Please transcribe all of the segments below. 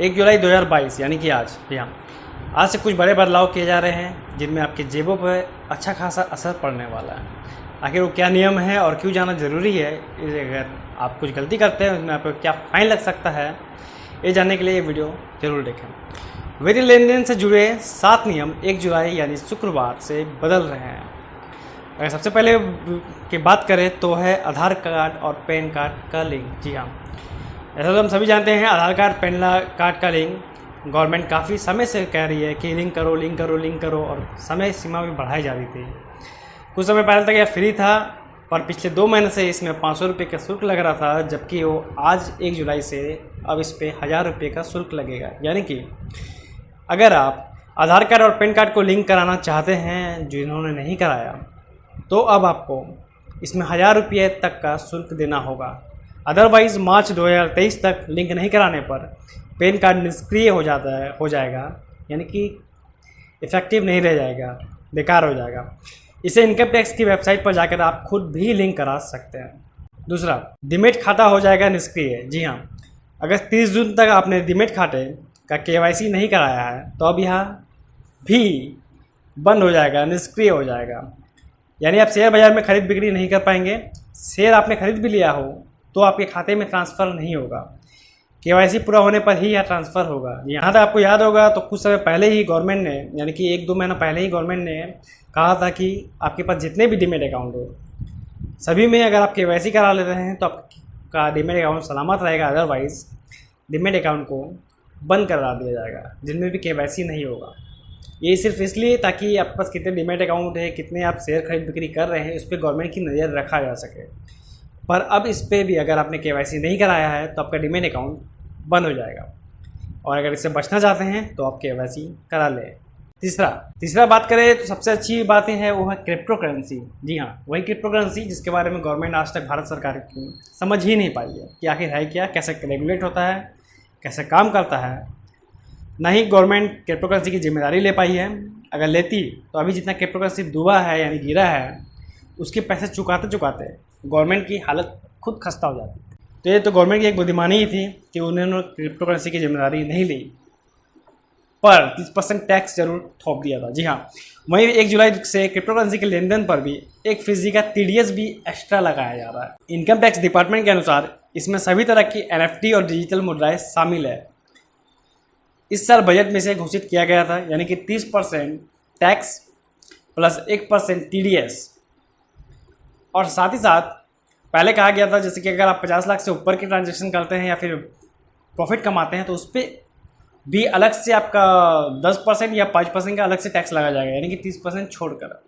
1 जुलाई 2022 यानी कि आज, जी हाँ, आज से कुछ बड़े बदलाव किए जा रहे हैं जिनमें आपकी जेबों पर अच्छा खासा असर पड़ने वाला है। आखिर वो क्या नियम है और क्यों जाना ज़रूरी है, अगर आप कुछ गलती करते हैं उसमें आपको क्या फ़ाइन लग सकता है, ये जानने के लिए ये वीडियो ज़रूर देखें। वित्तीय लेन देन से जुड़े 7 नियम 1 जुलाई यानी शुक्रवार से बदल रहे हैं। अगर सबसे पहले की बात करें तो है आधार कार्ड और पैन कार्ड का लिंक। जी हाँ, ऐसा तो हम सभी जानते हैं, आधार कार्ड पैन कार्ड का लिंक गवर्नमेंट काफ़ी समय से कह रही है कि लिंक करो लिंक करो लिंक करो, और समय सीमा भी बढ़ाई जा रही थी। कुछ समय पहले तक यह फ्री था, पर पिछले 2 महीने से इसमें 500 रुपये का शुल्क लग रहा था, जबकि वो आज 1 जुलाई से अब इस पर 1000 रुपये का शुल्क लगेगा। यानी कि अगर आप आधार कार्ड और पैन कार्ड को लिंक कराना चाहते हैं, जिन्होंने नहीं कराया, तो अब आपको इसमें 1000 रुपये तक का शुल्क देना होगा। अदरवाइज़ मार्च 2023 तक लिंक नहीं कराने पर पैन कार्ड निष्क्रिय हो जाएगा, यानी कि इफ़ेक्टिव नहीं रह जाएगा, बेकार हो जाएगा। इसे इनकम टैक्स की वेबसाइट पर जाकर आप खुद भी लिंक करा सकते हैं। दूसरा, डीमैट खाता हो जाएगा निष्क्रिय। जी हाँ, अगर 30 जून तक आपने डीमैट खाते का KYC नहीं कराया है तो अब यह भी बंद हो जाएगा, निष्क्रिय हो जाएगा। यानी आप शेयर बाज़ार में खरीद बिक्री नहीं कर पाएंगे। शेयर आपने खरीद भी लिया हो तो आपके खाते में ट्रांसफ़र नहीं होगा, KYC पूरा होने पर ही यह ट्रांसफ़र होगा। यहाँ तक आपको याद होगा तो कुछ समय पहले ही गवर्नमेंट ने, यानी कि 1-2 महीना पहले ही गवर्नमेंट ने कहा था कि आपके पास जितने भी डीमैट अकाउंट हो, सभी में अगर आप KYC करा लेते हैं तो आपका डीमैट अकाउंट सलामत रहेगा। अदरवाइज़ डीमैट अकाउंट को बंद करा दिया जाएगा जिनमें भी KYC नहीं होगा। ये सिर्फ इसलिए ताकि आपके पास कितने डीमैट अकाउंट है, कितने आप शेयर खरीद बिक्री कर रहे हैं, उस पर गवर्नमेंट की नज़र रखा जा सके। पर अब इस पर भी अगर आपने KYC नहीं कराया है तो आपका डीमैट अकाउंट बंद हो जाएगा, और अगर इससे बचना चाहते हैं तो आप KYC करा लें। तीसरा बात करें तो सबसे अच्छी बातें हैं वो है क्रिप्टो करेंसी। जी हाँ, वही क्रिप्टो करेंसी जिसके बारे में गवर्नमेंट आज तक भारत सरकार की समझ ही नहीं पाई है कि आखिर है क्या, कैसे रेगुलेट होता है, कैसे काम करता है। ना ही गवर्नमेंट क्रिप्टो करेंसी की जिम्मेदारी ले पाई है। अगर लेती तो अभी जितना क्रिप्टो करेंसी डूबा है यानी गिरा है, उसके पैसे चुकाते गवर्नमेंट की हालत खुद खस्ता हो जाती। तो ये तो गवर्नमेंट की एक बुद्धिमानी ही थी कि उन्होंने क्रिप्टो करेंसी की जिम्मेदारी नहीं ली, पर 30% टैक्स जरूर थोप दिया था। जी हाँ, वहीं 1 जुलाई से क्रिप्टो करेंसी के लेन देन पर भी 1% का TDS भी एक्स्ट्रा लगाया जा रहा है। इनकम टैक्स डिपार्टमेंट के अनुसार इसमें सभी तरह की NFT और डिजिटल मुद्राएं शामिल है। इस साल बजट में से घोषित किया गया था, यानी कि 30% टैक्स प्लस 1% TDS, और साथ ही साथ पहले कहा गया था जैसे कि अगर आप 50 लाख से ऊपर की ट्रांजैक्शन करते हैं या फिर प्रॉफिट कमाते हैं तो उस पर भी अलग से आपका 10% या 5% का अलग से टैक्स लगा जाएगा, यानी कि 30% छोड़कर।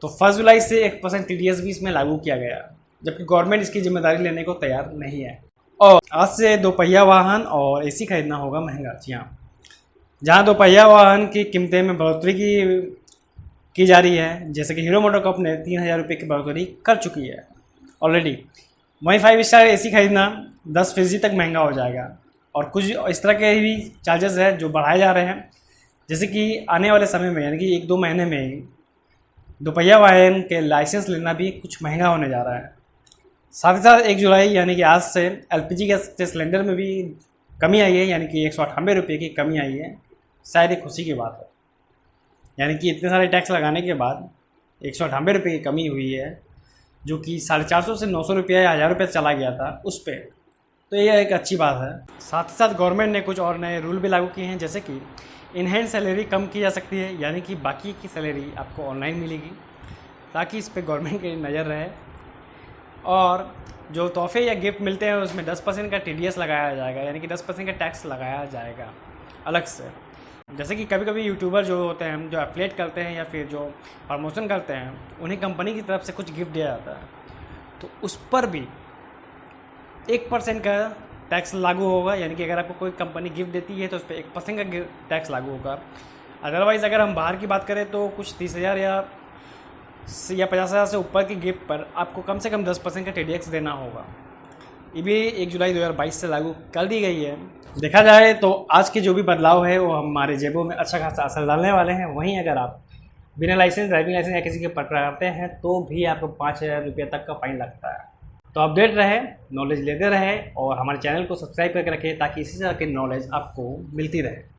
तो 1 जुलाई से 1% TDS भी इसमें लागू किया गया, जबकि गवर्नमेंट इसकी जिम्मेदारी लेने को तैयार नहीं है। और आज से 2 पहिया वाहन और AC खरीदना होगा महंगा। जी हाँ, जहाँ 2 पहिया वाहन की कीमतें में बढ़ोतरी की जा रही है, जैसे कि हीरो मोटोकॉर्प ने 3000 रुपये की बढ़ोतरी कर चुकी है ऑलरेडी, वहीं 5 स्टार AC खरीदना 10% तक महंगा हो जाएगा। और कुछ इस तरह के भी चार्जेस हैं जो बढ़ाए जा रहे हैं, जैसे कि आने वाले समय में यानी कि 1-2 महीने में ही 2 पहिया वाहन के लाइसेंस लेना भी कुछ महंगा होने जा रहा है। साथ ही साथ 1 जुलाई यानी कि आज से LPG गैस के सिलेंडर में भी कमी आई है, यानी कि 198 रुपये की कमी आई है। शायद एक खुशी की बात है, यानी कि इतने सारे टैक्स लगाने के बाद 198 रुपये की कमी हुई है, जो कि 450 से 900 रुपये या 1000 रुपये चला गया था उस पर। तो ये एक अच्छी बात है। साथ ही साथ गवर्नमेंट ने कुछ और नए रूल भी लागू किए हैं, जैसे कि इन हैंड सैलरी कम की जा सकती है, यानी कि बाकी की सैलरी आपको ऑनलाइन मिलेगी, ताकि इस पर गवर्नमेंट की नज़र रहे। और जो तोहफे या गिफ्ट मिलते हैं उसमें 10% का TDS लगाया जाएगा, यानी कि 10% का टैक्स लगाया जाएगा अलग से। जैसे कि कभी कभी यूट्यूबर जो होते हैं, जो एफिलिएट करते हैं या फिर जो प्रमोशन करते हैं, उन्हें कंपनी की तरफ से कुछ गिफ्ट दिया जाता है, तो उस पर भी 1% का टैक्स लागू होगा। यानी कि अगर आपको कोई कंपनी गिफ्ट देती है तो उस पर 1% का टैक्स लागू होगा। अदरवाइज़ अगर हम बाहर की बात करें तो कुछ 30,000 या 50,000 से ऊपर के गिफ्ट पर आपको कम से कम 10% का TDS देना होगा। ये भी 1 जुलाई 2022 से लागू कर दी गई है। देखा जाए तो आज के जो भी बदलाव है वो हमारे जेबों में अच्छा खासा असर डालने वाले हैं। वहीं अगर आप बिना लाइसेंस, ड्राइविंग लाइसेंस या किसी के पकड़ाते हैं तो भी आपको 5,000 रुपये तक का फ़ाइन लगता है। तो अपडेट रहे, नॉलेज लेते रहे और हमारे चैनल को सब्सक्राइब करके रखें ताकि इसी तरह की नॉलेज आपको मिलती रहे।